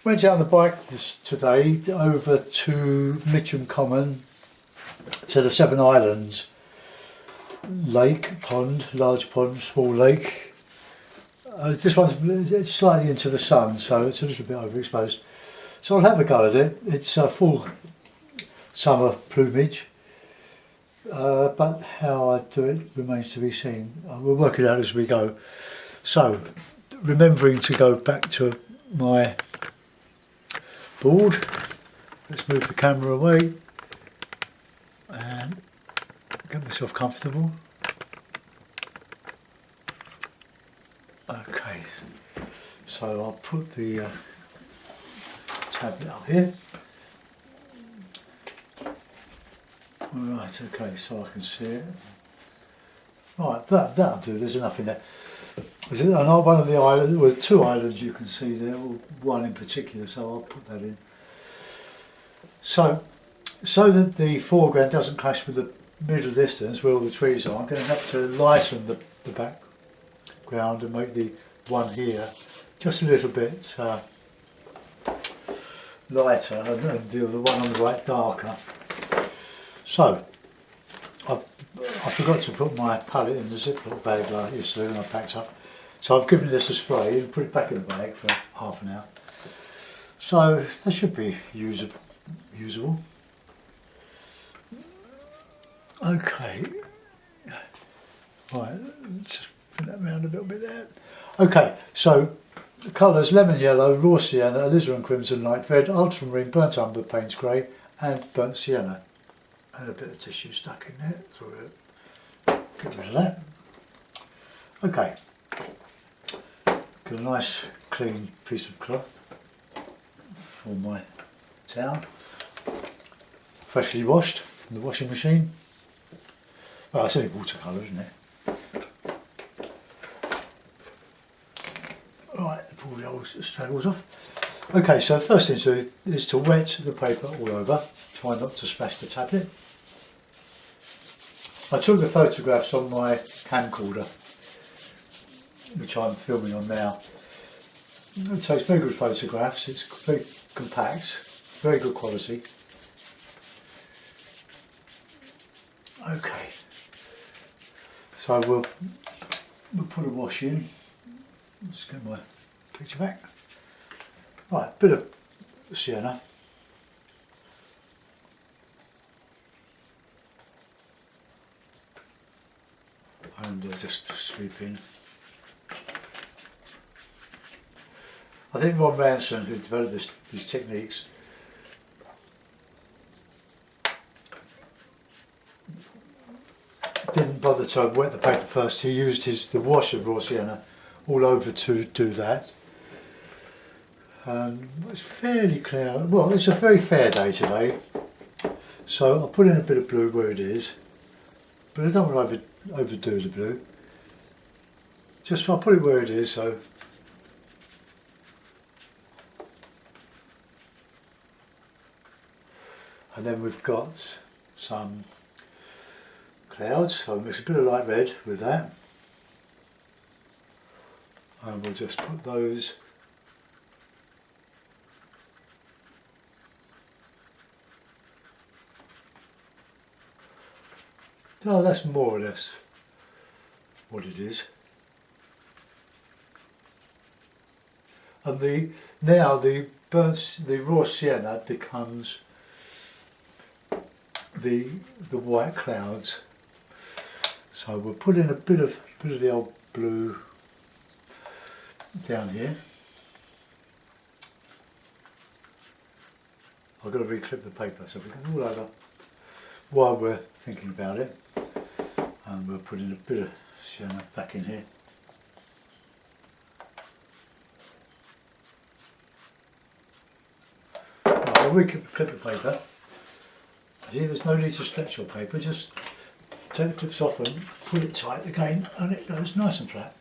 Went out on the bike today over to Mitcham Common to the Seven Islands lake, pond, large pond, small lake. This one's slightly into the sun, so it's a little bit overexposed. So I'll have a go at it. It's full summer plumage, but how I do it remains to be seen. We'll work it out as we go. So, remembering to go back to my board, let's move the camera away and get myself comfortable. Okay, so I'll put the tablet up here. Right, okay, so I can see it. Right, that'll do, there's enough in there. I know one of the islands, well, two islands you can see there, or one in particular, so I'll put that in. So that the foreground doesn't clash with the middle distance where all the trees are, I'm going to have to lighten the background and make the one here just a little bit lighter and the one on the right darker. So, I forgot to put my palette in the Ziploc bag like yesterday when I packed up. So I've given this a spray and put it back in the bag for half an hour. So that should be usable. Okay. Right, just put that around a little bit there. Okay, so the colours: lemon yellow, raw sienna, alizarin crimson, light red, ultramarine, burnt umber, Payne's grey, and burnt sienna. And a bit of tissue stuck in there, so we'll get rid of that. Okay, got a nice clean piece of cloth for my towel, freshly washed from the washing machine. Well, it's only watercolor, isn't it? Right, pull the old straggles off. Okay, so the first thing to do is to wet the paper all over. Try not to splash the tablet. I took the photographs on my camcorder, which I'm filming on now. It takes very good photographs, it's very compact, very good quality. Okay, so we'll put a wash in. Let's get my picture back. Right, bit of sienna. And just sweep in. I think Ron Ransom, who developed these techniques, didn't bother to wet the paper first. He used the wash of raw sienna all over to do that. It's fairly clear. Well, it's a very fair day today, so I'll put in a bit of blue where it is, but I don't want to overdo the blue. Just I'll put it where it is. So and then we've got some clouds, so I'll mix a bit of light red with that, and we'll just put those that's more or less what it is. And now the raw sienna becomes the white clouds. So we'll put in a bit of the old blue down here. I've got to reclip the paper so we can all over while we're thinking about it. And we'll put in a bit of sienna back in here. Right, I'll reclip the paper. See, there's no need to stretch your paper, just take the clips off and pull it tight again and it goes nice and flat.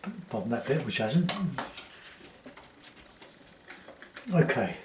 Apart from that bit which hasn't. Okay.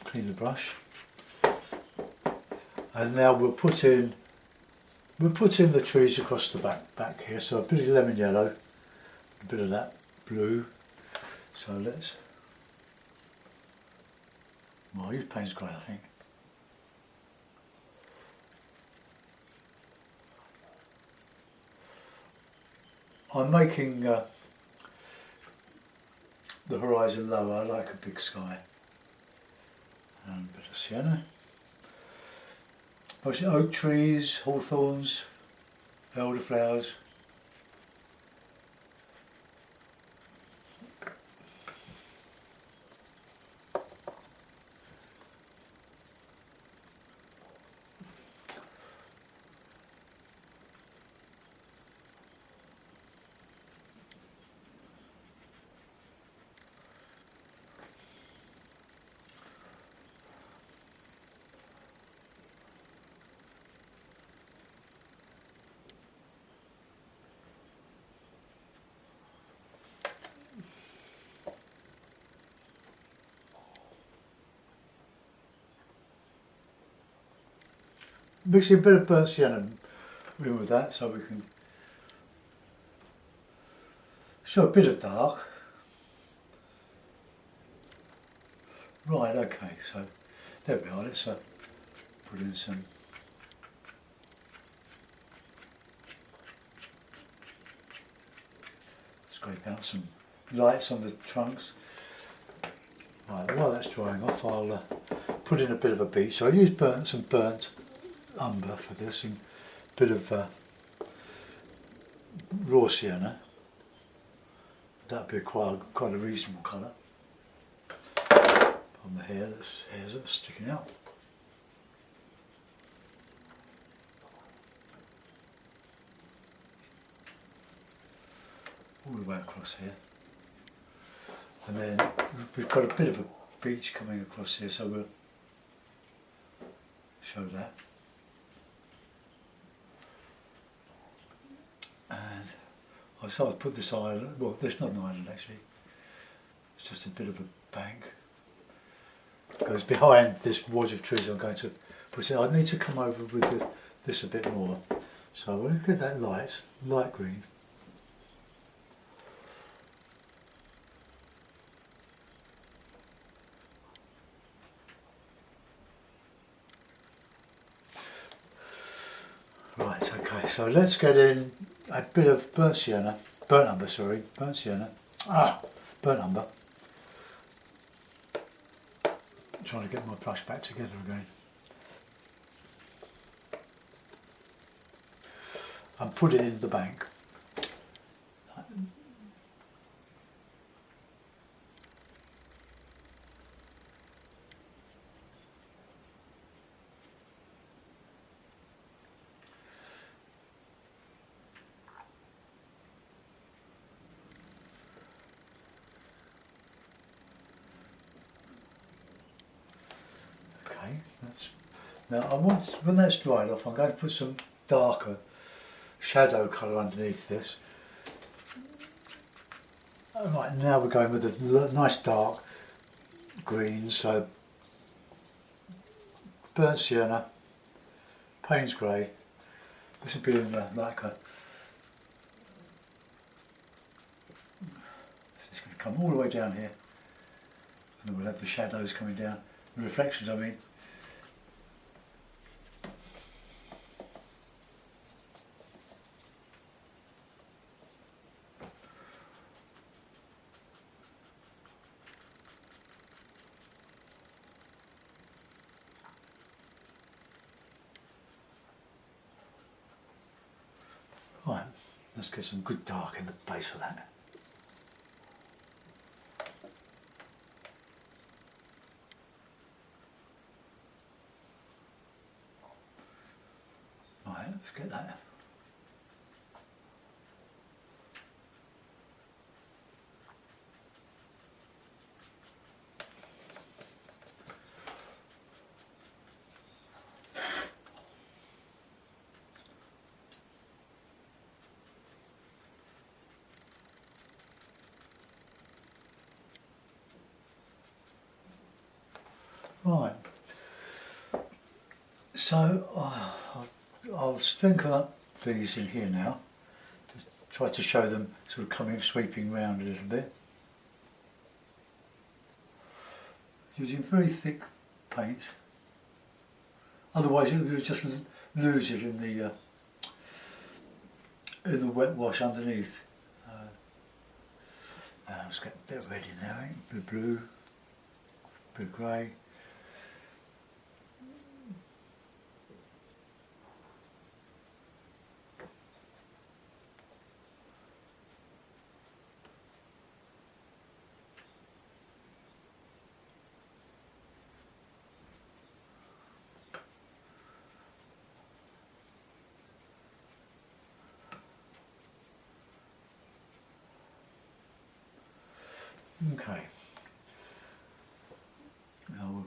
Clean the brush. And now we'll put in we're putting the trees across the back here, so a bit of lemon yellow, a bit of that blue. So let's, well, I'll use Payne's grey, I think. I'm making the horizon lower. I like a big sky. And a bit of sienna. Mostly oak trees, hawthorns, elderflowers. Mixing a bit of burnt sienna in with that so we can show a bit of dark. Right, okay, so there we are. Let's put in some scrape out some lights on the trunks. Right, while that's drying off, I'll put in a bit of a beach. So I used some burnt umber for this, and a bit of raw sienna. That'd be quite a reasonable colour on the hairs that are sticking out. All the way across here, and then we've got a bit of a beach coming across here, so we'll show that. And I decided to put this island, well, there's not an island actually, it's just a bit of a bank. It goes behind this wedge of trees I'm going to put in. I need to come over with this a bit more. So we'll get that light green. Right, okay, so let's get in a bit of burnt umber. I'm trying to get my brush back together again. And put it in the bank. Now when that's dried off, I'm going to put some darker shadow colour underneath this. Right, now we're going with a nice dark green, so burnt sienna, Payne's grey. This will be in like a, it's going to come all the way down here, and then we'll have the shadows coming down, the reflections I mean. Right, let's get some good dark in the base of that. Right, let's get that. Right, so I'll sprinkle up these in here now to try to show them sort of coming, sweeping round a little bit. Using very thick paint, otherwise you'll just lose it in the wet wash underneath. Let's get a bit of red in there, bit of blue, bit of grey. Okay. Now,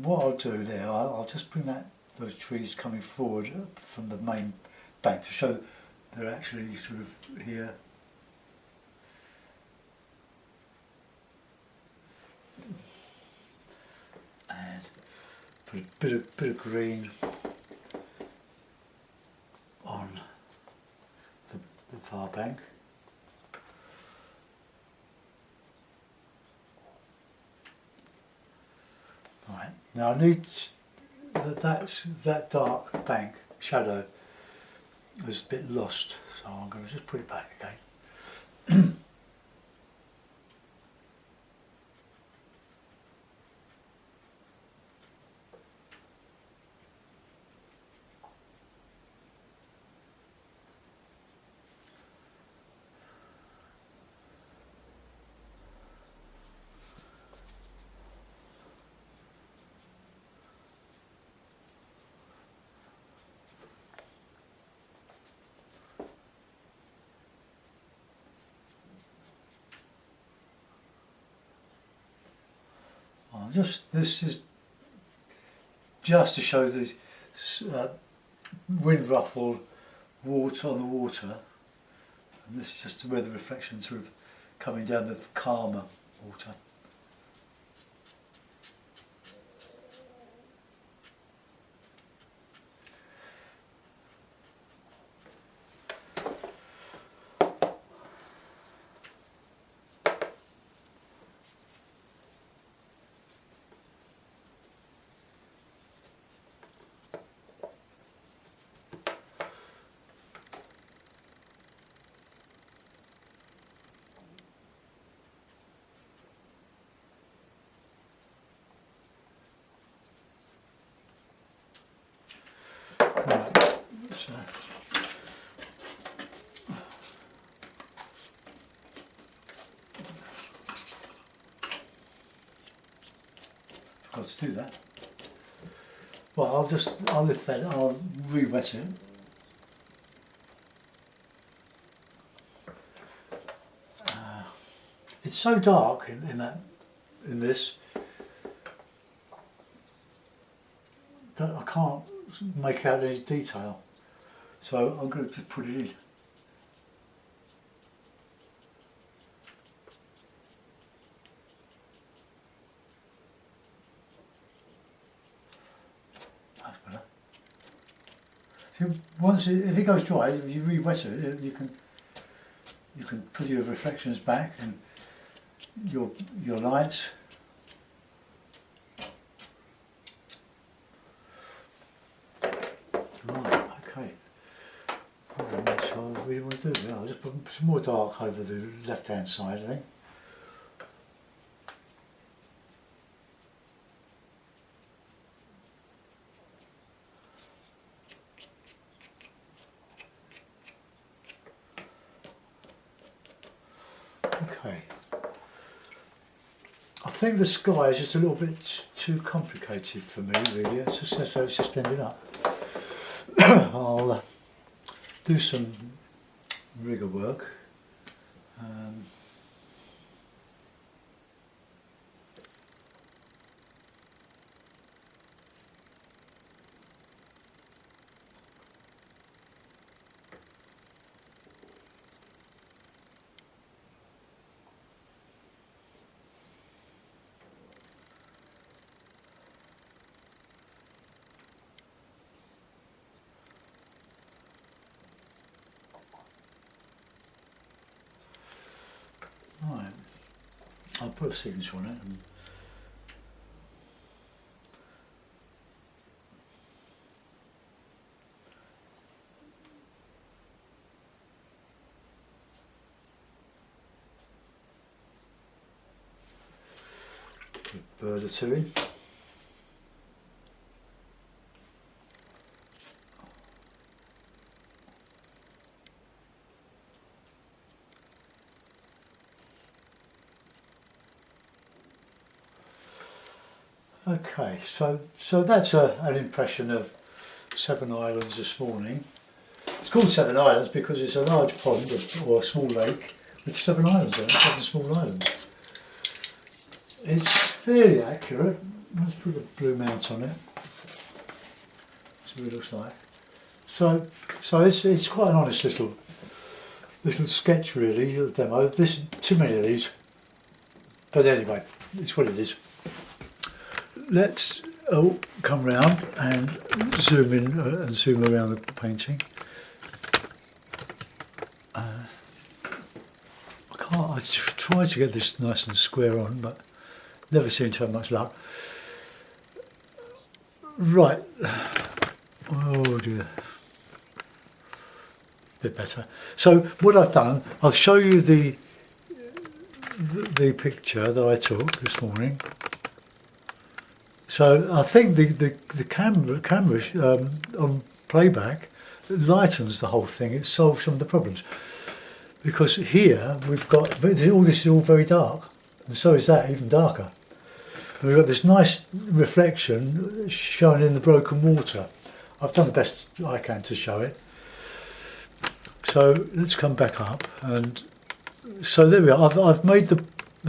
what I'll do there, I'll just bring those trees coming forward from the main bank to show they're actually sort of here. And put a bit of green on the far bank. Right, now I need that dark bank shadow is a bit lost, so I'm going to just put it back again. This is just to show the wind ruffled water on the water, and this is just where the reflection sort of coming down the calmer water. Right, so forgot to do that. Well, I'll lift that, I'll re-wet it. It's so dark in this that I can't make out any detail, so I'm going to just put it in. That's better. See, if it goes dry, if you re-wet it, you can put your reflections back and your lights. Right, okay. So what we want to do now, I'll just put some more dark over the left hand side, I think. Okay. I think the sky is just a little bit too complicated for me, really. It's just so it's just ending up. I'll do some rigger work. I'll put a signature on it. And put a bird or two in. Okay, so that's an impression of Seven Islands this morning. It's called Seven Islands because it's a large pond or a small lake with 7 islands in it, 7 small islands. It's fairly accurate. Let's put a blue mount on it. That's what it looks like. So it's quite an honest little sketch really, little demo. There's too many of these, but anyway, it's what it is. Let's come round and zoom in and zoom around the painting. I try to get this nice and square on, but never seem to have much luck. Right. Oh dear. Bit better. So what I've done, I'll show you the picture that I took this morning. So I think the camera on playback lightens the whole thing. It solves some of the problems. Because here we've got, all this is all very dark, and so is that, even darker. And we've got this nice reflection showing in the broken water. I've done the best I can to show it. So let's come back up, and so there we are. I've made the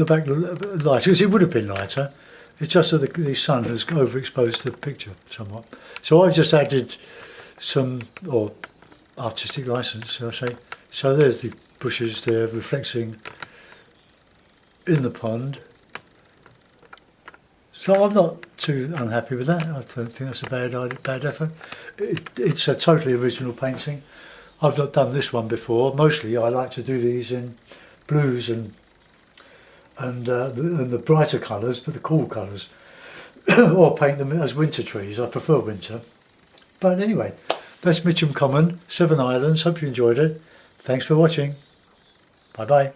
back lighter, because it would have been lighter. It's just that the sun has overexposed the picture somewhat. So I've just added some, or artistic license, shall I say. So there's the bushes there reflecting in the pond. So I'm not too unhappy with that. I don't think that's a bad effort. It's a totally original painting. I've not done this one before. Mostly I like to do these in blues and the brighter colours, but the cool colours, or paint them as winter trees. I prefer winter. But anyway, that's Mitcham Common, 7 Islands. Hope you enjoyed it. Thanks for watching. Bye bye.